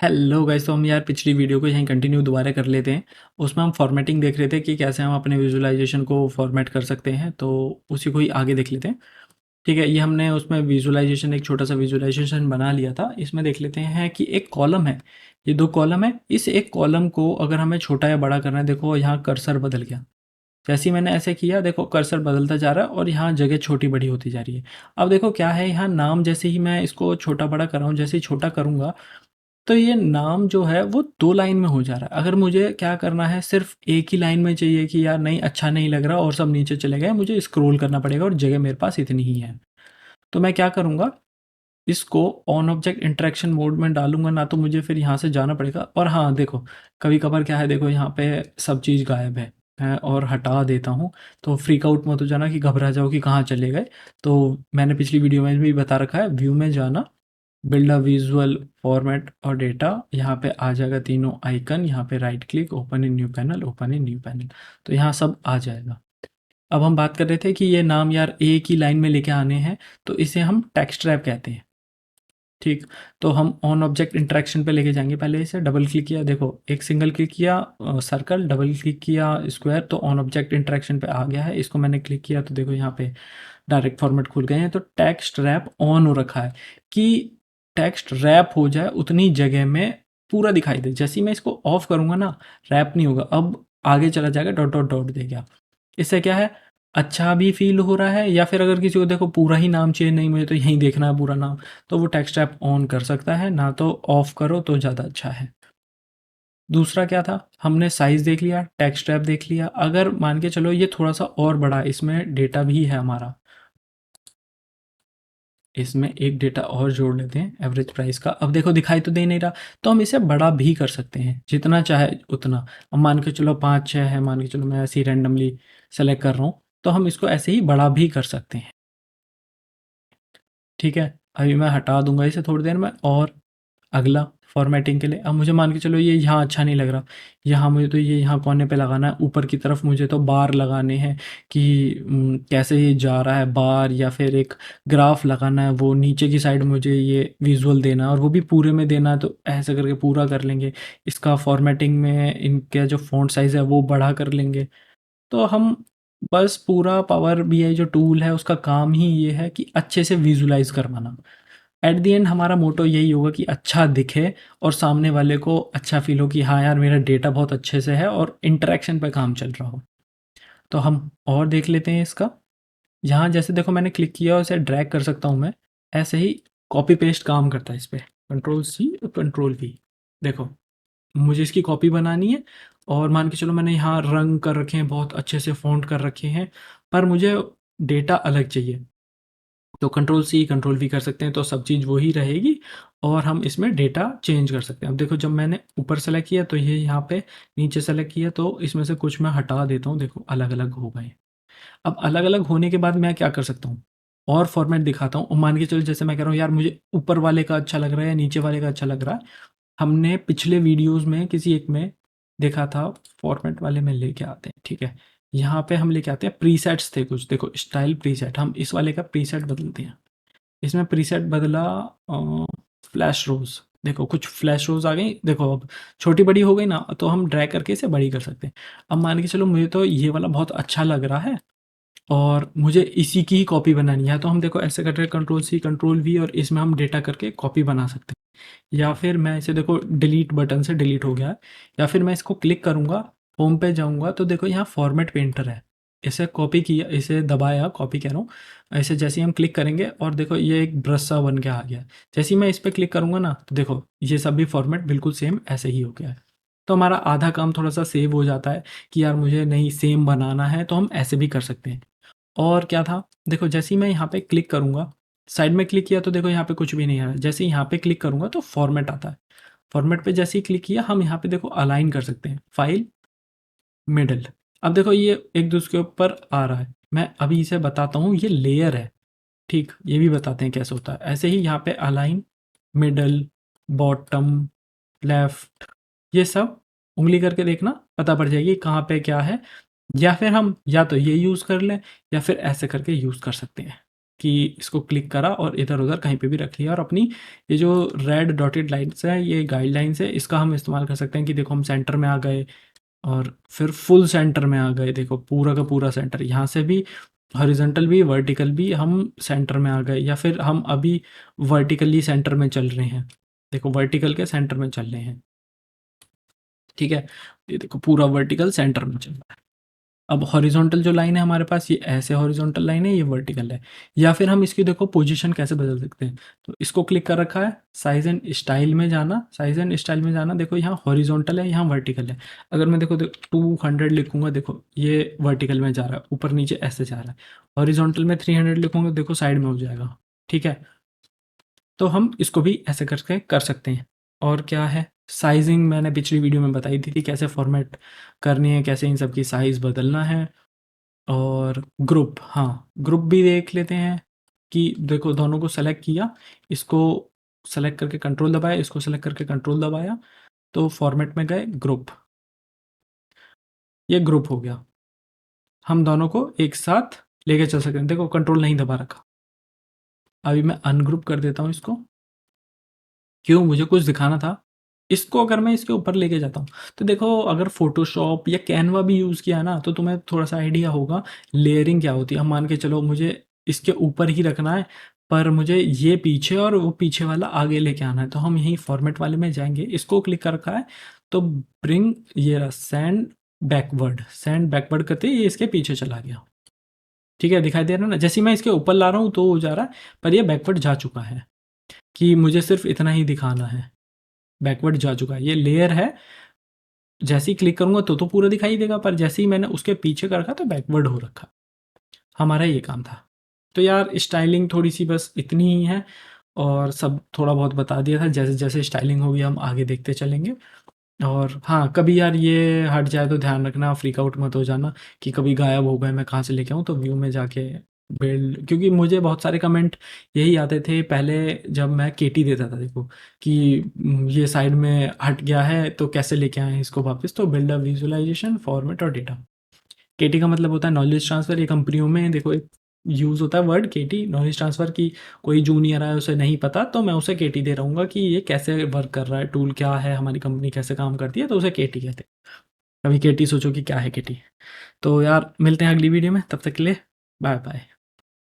Hello guys, तो हम यार पिछली वीडियो को यहीं कंटिन्यू दोबारा कर लेते हैं। उसमें हम फॉर्मेटिंग देख रहे थे कि कैसे हम अपने विजुअलाइजेशन को फॉर्मेट कर सकते हैं, तो उसी को ही आगे देख लेते हैं। ठीक है, ये हमने उसमें विजुअलाइजेशन एक छोटा सा विजुअलाइजेशन बना लिया था। इसमें देख लेते हैं कि एक कॉलम है, ये दो कॉलम है। इस एक कॉलम को अगर हमें छोटा या बड़ा करना है, देखो यहाँ कर्सर बदल गया। जैसे ही मैंने ऐसे किया, देखो कर्सर बदलता जा रहा है और यहाँ जगह छोटी बड़ी होती जा रही है। अब देखो क्या है, यहाँ नाम जैसे ही मैं इसको छोटा बड़ा कर रहा हूँ, जैसे ही छोटा करूँगा तो ये नाम जो है वो 2 लाइन में हो जा रहा है। अगर मुझे क्या करना है, सिर्फ़ एक ही लाइन में चाहिए कि यार नहीं अच्छा नहीं लग रहा और सब नीचे चले गए, मुझे स्क्रॉल करना पड़ेगा और जगह मेरे पास इतनी ही है। तो मैं क्या करूँगा, इसको ऑन ऑब्जेक्ट इंटरैक्शन मोड में डालूँगा ना, तो मुझे फिर यहाँ से जाना पड़ेगा। और हाँ, देखो कभी-कभार क्या है, देखो यहाँ पे सब चीज़ गायब है, मैं और हटा देता हूँ। तो फ्रीक आउट मत हो जाना कि घबरा जाओ कि कहाँ चले गए। तो मैंने पिछली वीडियो में भी बता रखा है, व्यू में जाना, बिल्ड अ विजुअल फॉर्मेट और डेटा, यहाँ पे आ जाएगा तीनों आइकन, यहाँ पे right click, open in new panel, open in new panel. तो यहाँ सब आ जाएगा। अब हम बात कर रहे थे कि ये नाम यार एक ही लाइन में लेके आने हैं, तो इसे हम टेक्स्ट रैप कहते हैं। ठीक, तो हम ऑन ऑब्जेक्ट इंटरेक्शन पे लेके जाएंगे। पहले इसे डबल क्लिक किया, देखो एक सिंगल क्लिक किया सर्कल, डबल क्लिक किया स्क्वायर, तो ऑन ऑब्जेक्ट इंटरेक्शन पे आ गया है। इसको मैंने क्लिक किया तो देखो यहाँ पे डायरेक्ट फॉर्मेट खुल गए हैं। तो टेक्स्ट रैप ऑन हो रखा है कि टेक्स्ट रैप हो जाए उतनी जगह में पूरा दिखाई दे। जैसे ही मैं इसको ऑफ करूँगा ना, रैप नहीं होगा, अब आगे चला जाएगा, डॉट डॉट डॉट देगा। इससे क्या है, अच्छा भी फ़ील हो रहा है। या फिर अगर किसी को देखो पूरा ही नाम चाहिए, नहीं मुझे तो यहीं देखना है पूरा नाम, तो वो टेक्स्ट ऐप ऑन कर सकता है, ना तो ऑफ करो तो ज़्यादा अच्छा है। दूसरा क्या था, हमने साइज़ देख लिया, टेक्स्ट ऐप देख लिया। अगर मान के चलो ये थोड़ा-सा और बड़ा है, इसमें डेटा भी है हमारा, इसमें एक डेटा और जोड़ लेते हैं एवरेज प्राइस का। अब देखो दिखाई तो दे नहीं रहा, तो हम इसे बड़ा भी कर सकते हैं, जितना चाहे उतना। अब मान के चलो 5-6 है, मान के चलो मैं ऐसे ही रैंडमली सेलेक्ट कर रहा हूँ, तो हम इसको ऐसे ही बड़ा भी कर सकते हैं। ठीक है, अभी मैं हटा दूंगा इसे थोड़ी देर में। और अगला फॉर्मेटिंग के लिए, अब मुझे मान के चलो ये यहाँ अच्छा नहीं लग रहा, यहाँ मुझे तो ये यहाँ कोने पे लगाना है, ऊपर की तरफ मुझे तो बार लगाने हैं कि कैसे ये जा रहा है बार, या फिर एक ग्राफ लगाना है, वो नीचे की साइड मुझे ये विजुअल देना है और वो भी पूरे में देना है। तो ऐसे करके पूरा कर लेंगे। इसका फॉर्मेटिंग में इनका जो फ़ॉन्ट साइज़ है वो बढ़ा कर लेंगे। तो हम बस पूरा पावर बीआई जो टूल है उसका काम ही ये है कि अच्छे से विजुलाइज करवाना। एट द एंड हमारा मोटो यही होगा कि अच्छा दिखे और सामने वाले को अच्छा फील हो कि हाँ यार मेरा डेटा बहुत अच्छे से है और इंटरेक्शन पे काम चल रहा हो। तो हम और देख लेते हैं इसका। यहाँ जैसे देखो मैंने क्लिक किया और इसे ड्रैग कर सकता हूँ मैं, ऐसे ही कॉपी पेस्ट काम करता है इस पर। कंट्रोल सी और कंट्रोल वी, देखो मुझे इसकी कॉपी बनानी है। और मान के चलो मैंने यहाँ रंग कर रखे हैं, बहुत अच्छे से फ़ॉन्ट कर रखे हैं, पर मुझे डेटा अलग चाहिए, तो कंट्रोल सी कंट्रोल वी कर सकते हैं, तो सब चीज़ वही रहेगी और हम इसमें डेटा चेंज कर सकते हैं। अब देखो जब मैंने ऊपर सेलेक्ट किया तो ये यहाँ पे, नीचे सेलेक्ट किया तो इसमें से कुछ मैं हटा देता हूँ, देखो अलग अलग हो गए। अब अलग अलग होने के बाद मैं क्या कर सकता हूँ, और फॉर्मेट दिखाता हूँ। और मान के चलो जैसे मैं कह रहा हूँ यार मुझे ऊपर वाले का अच्छा लग रहा है या नीचे वाले का अच्छा लग रहा है। हमने पिछले वीडियोस में किसी एक में देखा था, फॉर्मेट वाले में लेके आते हैं। ठीक है, यहाँ पे हम लेके आते हैं, प्रीसेट्स थे कुछ, देखो स्टाइल प्रीसेट, हम इस वाले का प्रीसेट बदलते हैं। इसमें प्रीसेट बदला फ्लैश रोज, देखो कुछ फ्लैश रोज आ गई, देखो अब छोटी बड़ी हो गई ना, तो हम ड्रैग करके इसे बड़ी कर सकते हैं। अब मान के चलो मुझे तो ये वाला बहुत अच्छा लग रहा है और मुझे इसी की ही कॉपी बनानी है, तो हम देखो ऐसे करके कंट्रोल सी कंट्रोल वी, और इसमें हम डेटा करके कॉपी बना सकते हैं। या फिर मैं इसे देखो डिलीट बटन से डिलीट हो गया है, या फिर मैं इसको क्लिक करूँगा, होम पे जाऊँगा तो देखो यहाँ फॉर्मेट पेंटर है, इसे कॉपी किया, इसे दबाया, कॉपी कह रहा हूँ। ऐसे जैसे ही हम क्लिक करेंगे और देखो ये एक ब्रश सा बन के आ गया। जैसे ही मैं इस पर क्लिक करूँगा ना, तो देखो ये सब भी फॉर्मेट बिल्कुल सेम ऐसे ही हो गया है। तो हमारा आधा काम थोड़ा सा सेव हो जाता है कि यार मुझे नहीं सेम बनाना है, तो हम ऐसे भी कर सकते हैं। और क्या था, देखो जैसे ही मैं यहाँ पे क्लिक करूँगा, साइड में क्लिक किया तो देखो यहाँ पे कुछ भी नहीं आ रहा है। जैसे ही यहाँ पे क्लिक करूँगा तो फॉर्मेट आता है। फॉर्मेट पे जैसे ही क्लिक किया, हम यहाँ पे देखो अलाइन कर सकते हैं, फाइल, मिडल। अब देखो ये एक दूसरे के ऊपर आ रहा है। मैं अभी इसे बताता हूँ, ये लेयर है। ठीक, ये भी बताते हैं कैसे होता है। ऐसे ही यहाँ पे अलाइन, मिडल, बॉटम, लेफ्ट, ये सब उंगली करके देखना, पता पड़ जाएगी कहाँ पे क्या है। या फिर हम या तो ये यूज़ कर लें या फिर ऐसे करके यूज़ कर सकते हैं। कि इसको क्लिक करा और इधर-उधर कहीं पे भी रख लिया और अपनी ये जो रेड डॉटेड लाइन्स है, ये गाइडलाइंस है, इसका हम इस्तेमाल कर सकते हैं कि देखो हम सेंटर में आ गए और फिर फुल सेंटर में आ गए। देखो पूरा का पूरा सेंटर, यहाँ से भी हॉरिज़ॉन्टल भी, वर्टिकल भी हम सेंटर में आ गए, या फिर हम अभी वर्टिकली सेंटर में चल रहे हैं। देखो वर्टिकल के सेंटर में चल रहे हैं, ठीक है? ये देखो पूरा वर्टिकल सेंटर में चल रहा है। अब हॉरिजॉन्टल जो लाइन है हमारे पास, ये ऐसे हॉरिजॉन्टल लाइन है, ये वर्टिकल है। या फिर हम इसकी देखो पोजीशन कैसे बदल सकते हैं, तो इसको क्लिक कर रखा है, साइज़ एंड स्टाइल में जाना, साइज़ एंड स्टाइल में जाना, देखो यहाँ हॉरिजॉन्टल है, यहाँ वर्टिकल है। अगर मैं देखो 200 लिखूंगा, देखो ये वर्टिकल में जा रहा है, ऊपर नीचे ऐसे जा रहा है। हॉरिजॉन्टल में 300 लिखूंगा, देखो साइड में हो जाएगा, ठीक है? तो हम इसको भी ऐसे करके कर सकते हैं। और क्या है, साइजिंग मैंने पिछली वीडियो में बताई थी कैसे फॉर्मेट करनी है, कैसे इन सब की साइज़ बदलना है। और ग्रुप, हाँ, ग्रुप भी देख लेते हैं कि देखो दोनों को सेलेक्ट किया, इसको सेलेक्ट करके कंट्रोल दबाया, इसको सेलेक्ट करके कंट्रोल दबाया, तो फॉर्मेट में गए ग्रुप, ये ग्रुप हो गया। हम दोनों को एक साथ लेके चल सकते हैं। देखो कंट्रोल नहीं दबा रखा। अभी मैं अनग्रुप कर देता हूँ इसको, क्यों, मुझे कुछ दिखाना था। इसको अगर मैं इसके ऊपर लेके जाता हूँ, तो देखो अगर फ़ोटोशॉप या कैनवा भी यूज़ किया ना, तो तुम्हें थोड़ा-सा आइडिया होगा लेयरिंग क्या होती है। अब मान के चलो मुझे इसके ऊपर ही रखना है, पर मुझे ये पीछे और वो पीछे वाला आगे लेके आना है, तो हम यहीं फॉर्मेट वाले में जाएँगे, इसको क्लिक कर रखा है, तो ब्रिंग ये रहा सेंड बैकवर्ड करते ही ये इसके पीछे चला गया। ठीक है, दिखाई दे रहा है ना? जैसे ही मैं इसके ऊपर ला रहा हूँ तो हो जा रहा है, पर ये बैकवर्ड जा चुका है, कि मुझे सिर्फ़ इतना ही दिखाना है। बैकवर्ड जा चुका है, ये लेयर है, जैसे ही क्लिक करूँगा तो पूरा दिखाई देगा, पर जैसे ही मैंने उसके पीछे कर रखा तो बैकवर्ड हो रखा। हमारा ये काम था। तो यार स्टाइलिंग थोड़ी-सी बस इतनी ही है, और सब थोड़ा बहुत बता दिया था, जैसे-जैसे स्टाइलिंग होगी हम आगे देखते चलेंगे। और हाँ, कभी यार ये हट जाए तो ध्यान रखना, फ्रीक आउट मत हो जाना कि कभी गायब हो गए, मैं कहाँ से लेके आऊँ, तो व्यू में जाके बिल्ड, क्योंकि मुझे बहुत सारे कमेंट यही आते थे पहले जब मैं केटी देता था, देखो कि ये साइड में हट गया है तो कैसे लेके आएँ इसको वापस, तो बिल्ड अ विजुअलाइजेशन, फॉर्मेट और डेटा। केटी का मतलब होता है नॉलेज ट्रांसफ़र। ये कंपनियों में देखो एक यूज़ होता है वर्ड केटी, नॉलेज ट्रांसफ़र की। कोई जूनियर है उसे नहीं पता, तो मैं उसे केटी दे रहूँगा कि ये कैसे वर्क कर रहा है, टूल क्या है, हमारी कंपनी कैसे काम करती है, तो उसे केटी कहते हैं। अभी केटी सोचो कि क्या है केटी। तो यार मिलते हैं अगली वीडियो में, तब तक के लिए बाय बाय।